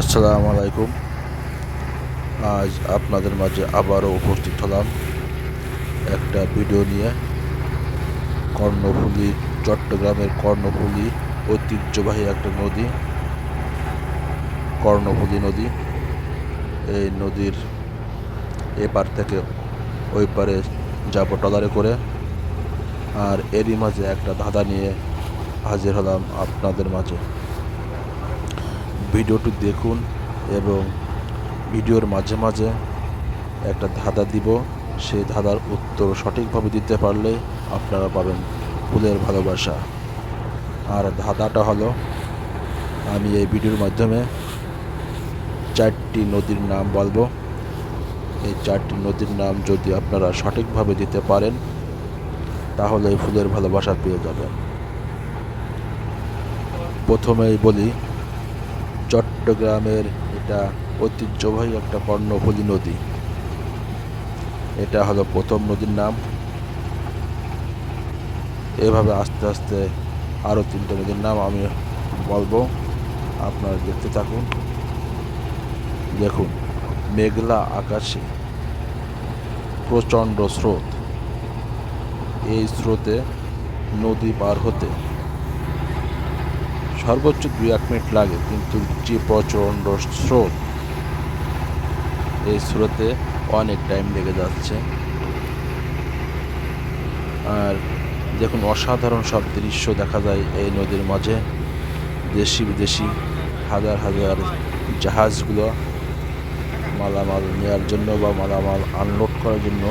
আসসালামু আলাইকুম। আজ আপনাদের মাঝে আবারও উপস্থিত হলাম একটা ভিডিও নিয়ে। কর্ণফুলী, চট্টগ্রামের কর্ণফুলী ঐতিহ্যবাহী একটা নদী, কর্ণফুলী নদী। এই নদীর এপার থেকে ওই পারে যাব ট্রলারে করে, আর এরই মাঝে একটা ধাঁধা নিয়ে হাজির হলাম আপনাদের মাঝে। ভিডিওটি দেখুন এবং ভিডিওর মাঝে মাঝে একটা ধাঁধা দিব। সেই ধাঁধার উত্তর সঠিকভাবে দিতে পারলে আপনারা পাবেন ফুলের ভালোবাসা। আর ধাঁধাটা হলো, আমি এই ভিডিওর মাধ্যমে 4টি নদীর নাম বলবো। এই 4টি নদীর নাম যদি আপনারা সঠিকভাবে দিতে পারেন তাহলে ফুলের ভালোবাসা পেয়ে যাবেন। প্রথমেই বলি, চট্টগ্রামের এটা ঐতিহ্যবাহী একটা কর্ণফুলী নদী। এটা হলো প্রথম নদীর নাম। এভাবে আস্তে আস্তে আরও 3টে নদীর নাম আমি বলবো, আপনারা দেখতে থাকুন। দেখুন, মেঘলা আকাশে প্রচণ্ড স্রোত। এই স্রোতে নদী পার হতে সর্বোচ্চ 2-1 মিনিট লাগে, কিন্তু যে প্রচণ্ড স্রোত, এই স্রোতে অনেক টাইম লেগে যাচ্ছে। আর দেখুন, অসাধারণ সব দৃশ্য দেখা যায় এই নদীর মাঝে। দেশি বিদেশি হাজার হাজার জাহাজগুলো মালামাল নেওয়ার জন্য বা মালামাল আনলোড করার জন্য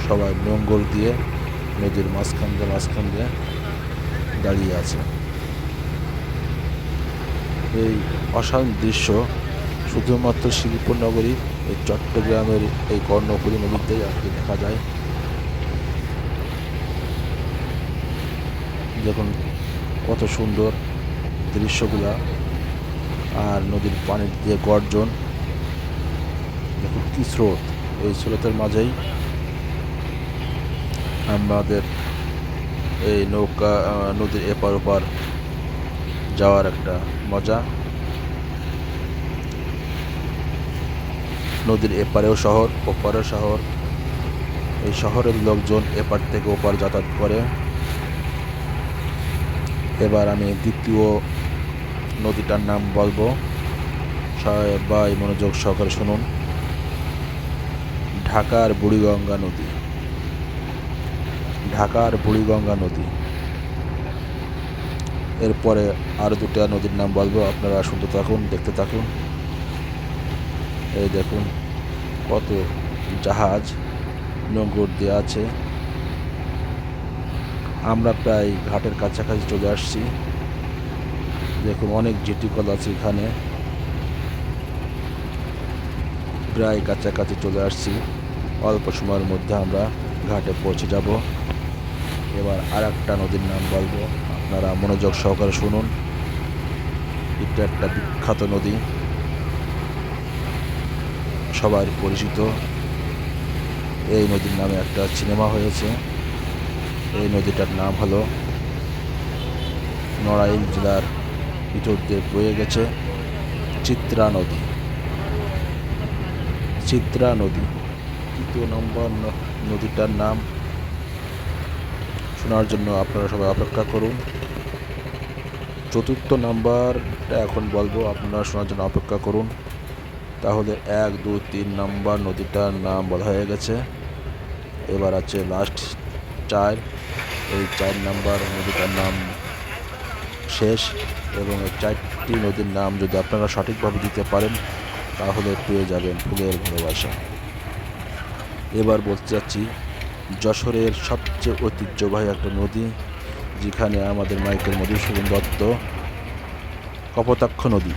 সবাই নোঙর দিয়ে নদীর মাঝখান দিয়ে দাঁড়িয়ে আছে। এই অসাধারণ দৃশ্য শুধুমাত্র শিল্পনগরী এই চট্টগ্রামের এই কর্ণফুলী নদীতেই আর কি দেখা যায়। দেখুন কত সুন্দর দৃশ্যগুলা, আর নদীর পানির দিয়ে গর্জন। দেখুন কি স্রোত, এই স্রোতের মাঝেই আমাদের এই নৌকা নদীর এপার ওপার যাওয়ার একটা মজা। নদীর এপারেও শহর, ওপারেও শহর। এই শহরের লোকজন এপার থেকে ওপার যাতায়াত করে। এবার আমি দ্বিতীয় নদীটার নাম বলবো, সবাই মনোযোগ সহকারে শুনুন। ঢাকার বুড়িগঙ্গা নদী। ঢাকার বুড়িগঙ্গা নদী। এরপরে আরও 2টা নদীর নাম বলবো, আপনারা শুনতে থাকুন, দেখতে থাকুন। এই দেখুন কত জাহাজ নোঙর দিয়ে আছে। আমরা প্রায় ঘাটের কাছাকাছি চলে আসছি। দেখুন অনেক জেটিকল আছে এখানে, প্রায় কাছাকাছি চলে আসছি। অল্প সময়ের মধ্যে আমরা ঘাটে পৌঁছে যাব। এবার আর একটা নদীর নাম বলবো, আপনারা মনোযোগ সহকারে শুনুন। এটা একটা বিখ্যাত নদী, সবার পরিচিত। এই নদীর নামে একটা সিনেমা হয়েছে। এই নদীটার নাম হলো, নড়াইল জেলার ভিতর দিয়ে বয়ে গেছে, চিত্রা নদী। চিত্রা নদী। 3য় নম্বর নদীটার নাম শোনার জন্য আপনারা সবাই অপেক্ষা করুন। 4র্থ নাম্বারটা এখন বলবো, আপনারা শোনার জন্য অপেক্ষা করুন। তাহলে 1, 2, 3 নম্বর নদীটার নাম বলা হয়ে গেছে। এবার আছে লাস্ট 4। এই 4 নম্বর নদীটার নাম শেষ, এবং এই 4টি নদীর নাম যদি আপনারা সঠিকভাবে দিতে পারেন তাহলে পেয়ে যাবেন ফুলের ভালোবাসা। এবার বলতে চাচ্ছি, যশোরের সবচেয়ে ঐতিহ্যবাহী একটা নদী, যেখানে আমাদের মাইকেল মধুসূদন দত্ত, কপোতাক্ষ নদী।